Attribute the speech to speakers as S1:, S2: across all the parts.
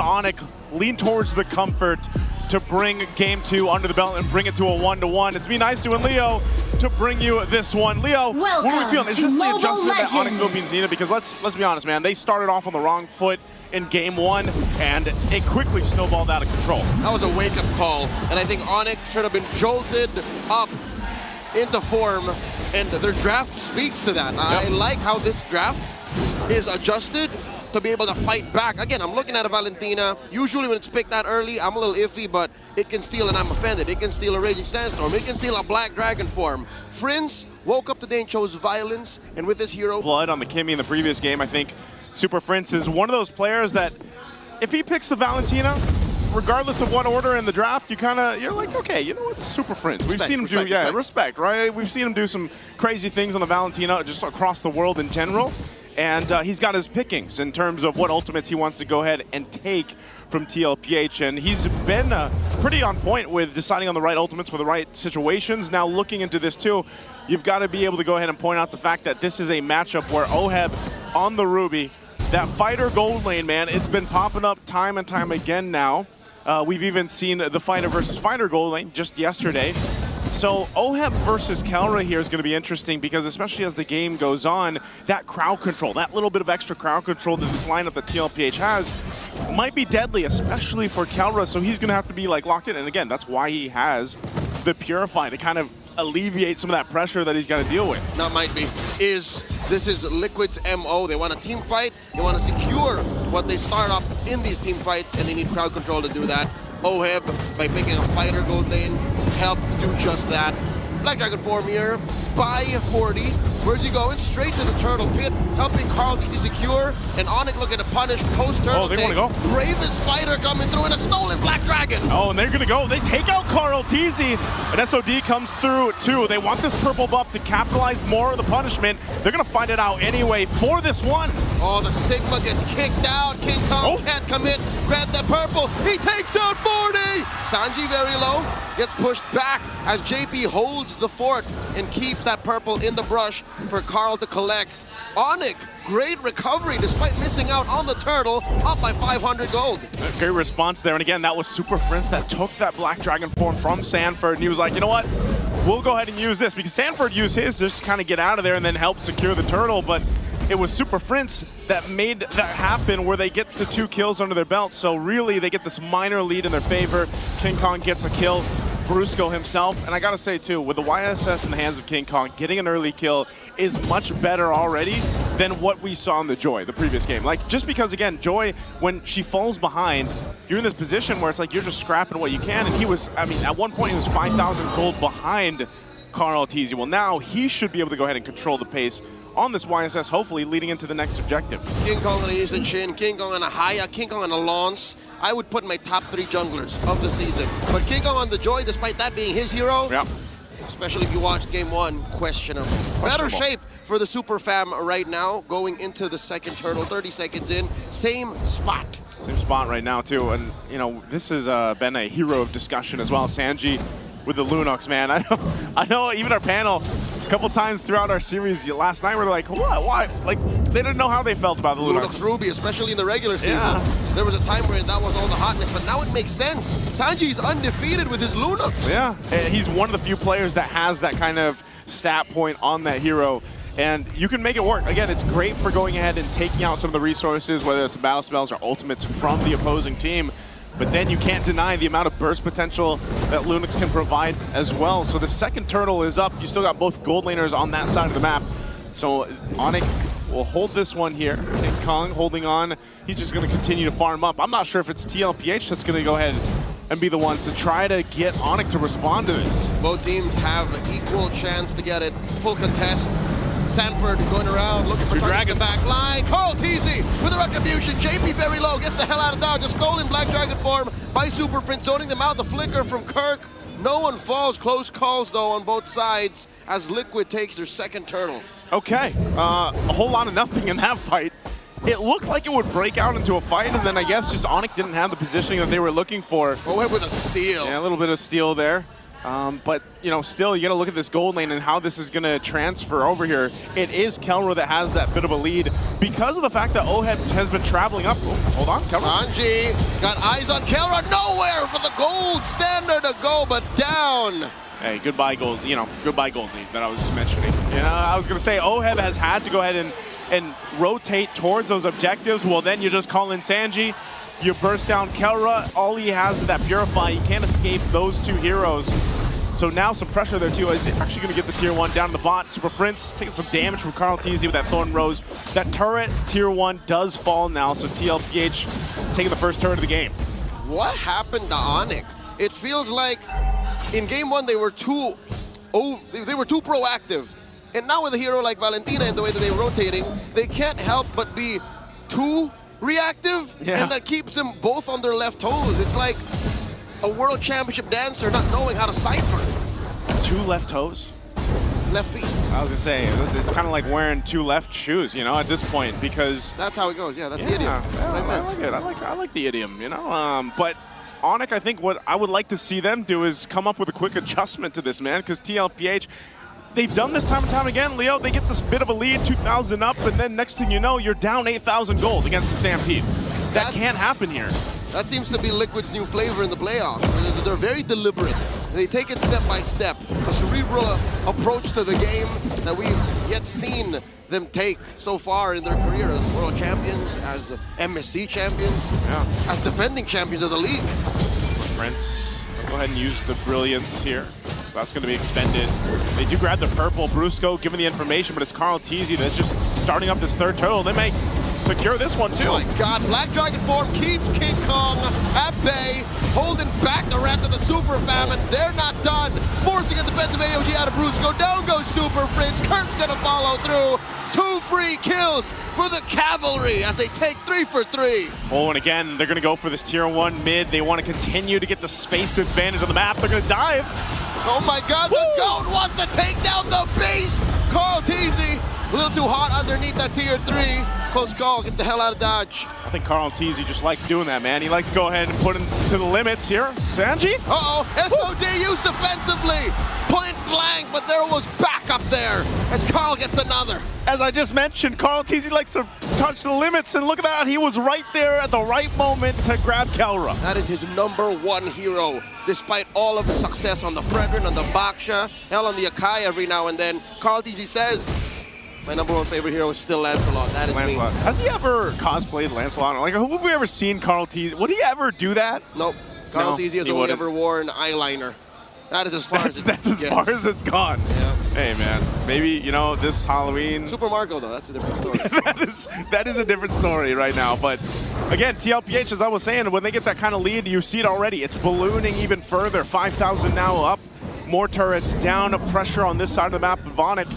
S1: Onic lean towards the comfort to bring game 2 under the belt and bring it to a 1-1. It's B-Nice and Leo to bring you this one. Leo, what are we feeling? Is this the adjustment that Onic will be in Xena? Because let's be honest, man, they started off on the wrong foot in game 1, and it quickly snowballed out of control.
S2: That was a wake-up call, and I think Onic should have been jolted up into form, and their draft speaks to that. Yep. I like how this draft is adjusted to be able to fight back. Again, I'm looking at a Valentina. Usually when it's picked that early, I'm a little iffy, but it can steal, and I'm offended. It can steal a Raging Sandstorm. It can steal a Black Dragon form. Prince woke up today and chose violence, and with this hero...
S1: Blood on the Kimmy in the previous game, I think Super Prince is one of those players that if he picks the Valentina, regardless of what order in the draft, you're like, okay, you know what, Super Prince. We've seen him do, respect, right? We've seen him do some crazy things on the Valentina just across the world in general. And he's got his pickings in terms of what ultimates he wants to go ahead and take from Tlph. And he's been pretty on point with deciding on the right ultimates for the right situations. Now looking into this too, you've got to be able to go ahead and point out the fact that this is a matchup where Oheb on the Ruby, that fighter gold lane, man, it's been popping up time and time again now. We've even seen the fighter versus fighter gold lane just yesterday. So Oheb versus Kelra here is going to be interesting because especially as the game goes on, that crowd control, that little bit of extra crowd control that this lineup that Tlph has might be deadly, especially for Kelra. So he's going to have to be like locked in. And again, that's why he has the Purify to kind of alleviate some of that pressure that he's got to deal with.
S2: That might be. This is Liquid's MO. They want a team fight. They want to secure what they start off in these team fights, and they need crowd control to do that. Oheb, by picking a fighter gold lane, help do just that. Black Dragon form here by 40. Where's he going? Straight to the turtle pit, helping Carl Tlph secure, and Onic looking to punish post-turtle.
S1: Oh, they want to go.
S2: Bravest fighter coming through in a stolen Black Dragon.
S1: Oh, and they're going to go. They take out Carl Tlph, and SOD comes through too. They want this purple buff to capitalize more of the punishment. They're going to find it out anyway for this one.
S2: Oh, the Sigma gets kicked out. King Kong can't commit. Grab the purple. He takes out 40. Sanji very low. Gets pushed back as JP holds the fort and keeps that purple in the brush for Carl to collect. Onic, great recovery despite missing out on the turtle, up by 500 gold.
S1: Great response there, and again, that was Super Prince that took that Black Dragon form from Sanford, and he was like, you know what, we'll go ahead and use this, because Sanford used his just to kind of get out of there and then help secure the turtle, but it was Super Prince that made that happen where they get the 2 kills under their belt, so really they get this minor lead in their favor. King Kong gets a kill. Brusco himself, and I gotta say too, with the YSS in the hands of King Kong, getting an early kill is much better already than what we saw in the Joy, the previous game. Like, just because, again, Joy, when she falls behind, you're in this position where it's like you're just scrapping what you can, and he was, I mean, at one point he was 5,000 gold behind Carl Tlph. Well, now he should be able to go ahead and control the pace on this YSS, hopefully leading into the next objective.
S2: King Kong on a Yuzin Shin, King Kong on a Haya, King Kong on a Lance. I would put my top 3 junglers of the season. But King Kong on the Joy, despite that being his hero, especially if you watched game 1, questionable. Better shape for the Super Fam right now, going into the second turtle, 30 seconds in, same spot.
S1: Same spot right now too, and you know, this has been a hero of discussion as well. Sanji with the Lunox, man. I know even our panel, a couple times throughout our series last night, we're like, what, why? Like, they didn't know how they felt about the Lunox.
S2: Ruby, especially in the regular season. There was a time where that was all the hotness, but now it makes sense. Sanji's undefeated with his Lunox.
S1: Yeah, and he's one of the few players that has that kind of stat point on that hero. And you can make it work. Again, it's great for going ahead and taking out some of the resources, whether it's battle spells or ultimates from the opposing team. But then you can't deny the amount of burst potential that Lunox can provide as well. So the second turtle is up. You still got both gold laners on that side of the map. So Onic will hold this one here. King Kong holding on. He's just going to continue to farm up. I'm not sure if it's Tlph that's going to go ahead and be the ones to try to get Onic to respond to this.
S2: Both teams have equal chance to get it. Full contest. Sanford going around, looking for target the back line. Carl Tlph with a retribution. JP very low, gets the hell out of down. Just stolen Black Dragon form by Super Prince, zoning them out. The flicker from Kirk. No one falls. Close calls, though, on both sides as Liquid takes their second turtle.
S1: Okay, a whole lot of nothing in that fight. It looked like it would break out into a fight, and then I guess just Onic didn't have the positioning that they were looking for.
S2: Oh, went with a steal.
S1: Yeah, a little bit of steal there. But, you know, still, you got to look at this gold lane and how this is going to transfer over here. It is Kelra that has that bit of a lead because of the fact that Oheb has been traveling up. Oh, hold on, Kelra.
S2: Sanji got eyes on Kelra. Nowhere for the gold standard to go, but down.
S1: Hey, goodbye gold, you know, goodbye gold lead that I was mentioning. You know, I was going to say Oheb has had to go ahead and rotate towards those objectives. Well, then you just call in Sanji. You burst down Kelra. All he has is that Purify. He can't escape those two heroes. So now some pressure there too. Is actually going to get the tier 1 down to the bot. Super Prince taking some damage from Tlph with that Thorn Rose. That turret, tier 1, does fall now. So Tlph taking the first turret of the game.
S2: What happened to Onic? It feels like in game 1 they were too proactive. And now with a hero like Valentina and the way that they're rotating, they can't help but be too reactive, and that keeps them both on their left toes. It's like a world championship dancer not knowing how to cipher.
S1: 2 left toes?
S2: Left feet.
S1: I was gonna say, it's kind of like wearing 2 left shoes, you know, at this point, because...
S2: That's how it goes, yeah, that's the idiom.
S1: I like it, I like the idiom, you know, but Onic, I think what I would like to see them do is come up with a quick adjustment to this, man, because Tlph, they've done this time and time again, Leo. They get this bit of a lead, 2,000 up, and then next thing you know, you're down 8,000 gold against the Stampede. That can't happen here.
S2: That seems to be Liquid's new flavor in the playoffs. They're very deliberate. They take it step by step. A cerebral approach to the game that we've yet seen them take so far in their career as world champions, as MSC champions, as defending champions of the league.
S1: Prince, go ahead and use the Brilliance here. So that's going to be expended. They do grab the purple. Brusco giving the information, but it's Tlph that's just starting up this third turtle. They may secure this one too.
S2: Oh my God, Black Dragon form keeps King Kong at bay, holding back the rest of the Super Fam, and they're not done. Forcing a defensive AOG out of Brusco. Down goes Super Prince. Kurt's gonna follow through. 2 free kills for the Cavalry as they take 3 for 3.
S1: Oh, and again, they're gonna go for this tier 1 mid. They want to continue to get the space advantage on the map. They're gonna dive.
S2: Oh my God, the GOAT wants to take down the beast. Tlph, a little too hot underneath that tier 3. Close call, get the hell out of Dodge.
S1: I think Tlph just likes doing that, man. He likes to go ahead and put him to the limits here. Sanji?
S2: Uh-oh, SOD used defensively. Point blank, but there was backup there as Carl gets another.
S1: As I just mentioned, Tlph likes to touch the limits, and look at that. He was right there at the right moment to grab Kelra.
S2: That is his #1 hero, despite all of the success on the Fredrin, on the Baksha, hell on the Akai every now and then. Tlph says, my #1 favorite hero is still Lancelot. That is
S1: Lancelot.
S2: me.
S1: Has he ever cosplayed Lancelot? Like, who have we ever seen Tlph? Would he ever do that?
S2: Nope. Tlph has only ever worn eyeliner. That is as far as
S1: that's as far as it's gone.
S2: Yeah.
S1: Hey man, maybe, you know, this Halloween.
S2: Super Marco though, that's a different story.
S1: that is a different story right now. But again, Tlph, as I was saying, when they get that kind of lead, you see it already. It's ballooning even further. 5,000 now up. More turrets down, pressure on this side of the map. Onic,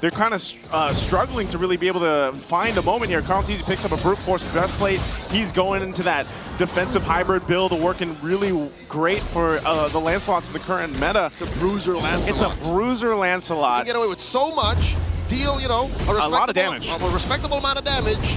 S1: they're kind of struggling to really be able to find a moment here. Tlph picks up a brute force breastplate. He's going into that defensive hybrid build, working really great for the Lancelots in the current meta.
S2: It's a bruiser Lancelot.
S1: It's a bruiser Lancelot.
S2: You can get away with so much, deal, you know,
S1: a lot of damage.
S2: A respectable amount of damage,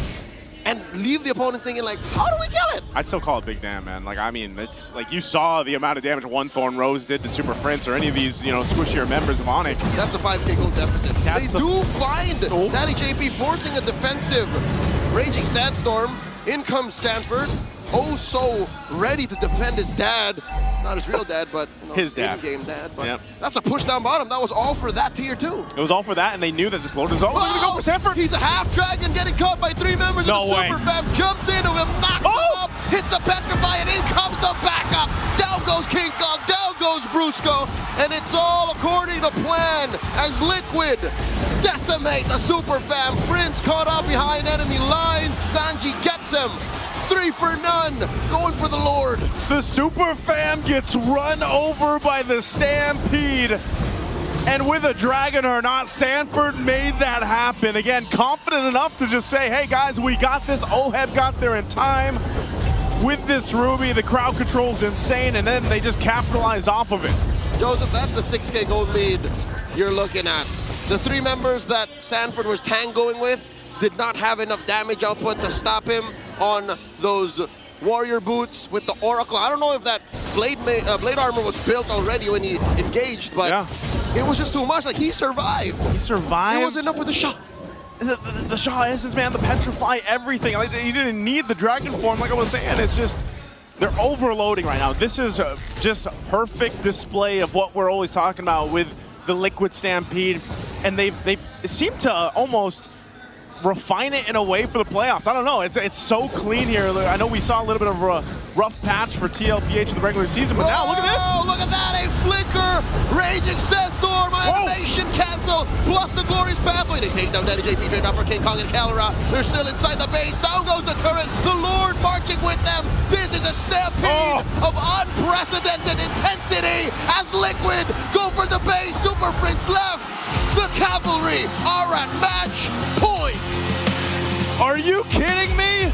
S2: and leave the opponent thinking like, how do we kill it?
S1: I'd still call it big damn, man. Like, I mean, it's like you saw the amount of damage one Thorn Rose did to Super Prince or any of these, you know, squishier members of Onic.
S2: That's the 5K gold deficit. They do find Daddy JP forcing a defensive Raging Sandstorm. In comes Sanford. Oh, so ready to defend his dad. Not his real dad, but you know,
S1: his dad.
S2: In-game dad. But that's a push down bottom. That was all for that tier 2.
S1: It was all for that, and they knew that this Lord was all going to go for Sanford.
S2: He's a half dragon getting caught by 3 members of the Super Fam. Jumps into him, knocks him up, hits the Petrify, and in comes the backup. Down goes King Kong, down goes Brusco, and it's all according to plan as Liquid decimate the Super Fam. Prince caught up behind enemy lines. Sanji gets him. 3 for none, going for the Lord.
S1: The Super Fam gets run over by the Stampede. And with a dragon or not, Sanford made that happen. Again, confident enough to just say, hey guys, we got this. Oheb got there in time. With this Ruby, the crowd control's insane, and then they just capitalize off of it.
S2: Joseph, that's the 6K gold lead you're looking at. The 3 members that Sanford was tangoing with did not have enough damage output to stop him on those warrior boots with the Oracle. I don't know if that blade armor was built already when he engaged, but it was just too much. Like, he survived.
S1: He survived.
S2: It was enough with the shot.
S1: The Shaw Essence, man, the Petrify, everything. Like, he didn't need the Dragon form, like I was saying. It's just, they're overloading right now. This is just a perfect display of what we're always talking about with the Liquid Stampede. And they seem to almost refine it in a way for the playoffs. I don't know. It's so clean here. I know we saw a little bit of a rough patch for Tlph in the regular season, but now look at this.
S2: Oh, look at that. A flicker. Raging Sandstorm. Animation cancel. Plus the glorious pathway. They take down Daddy JP trade off for King Kong and Calara. They're still inside the base. Down goes the turret. The Lord marching with them. This is a stampede of unprecedented intensity as Liquid go for the base. Super Prince left. The Cavalry are at match point.
S1: Are you kidding me?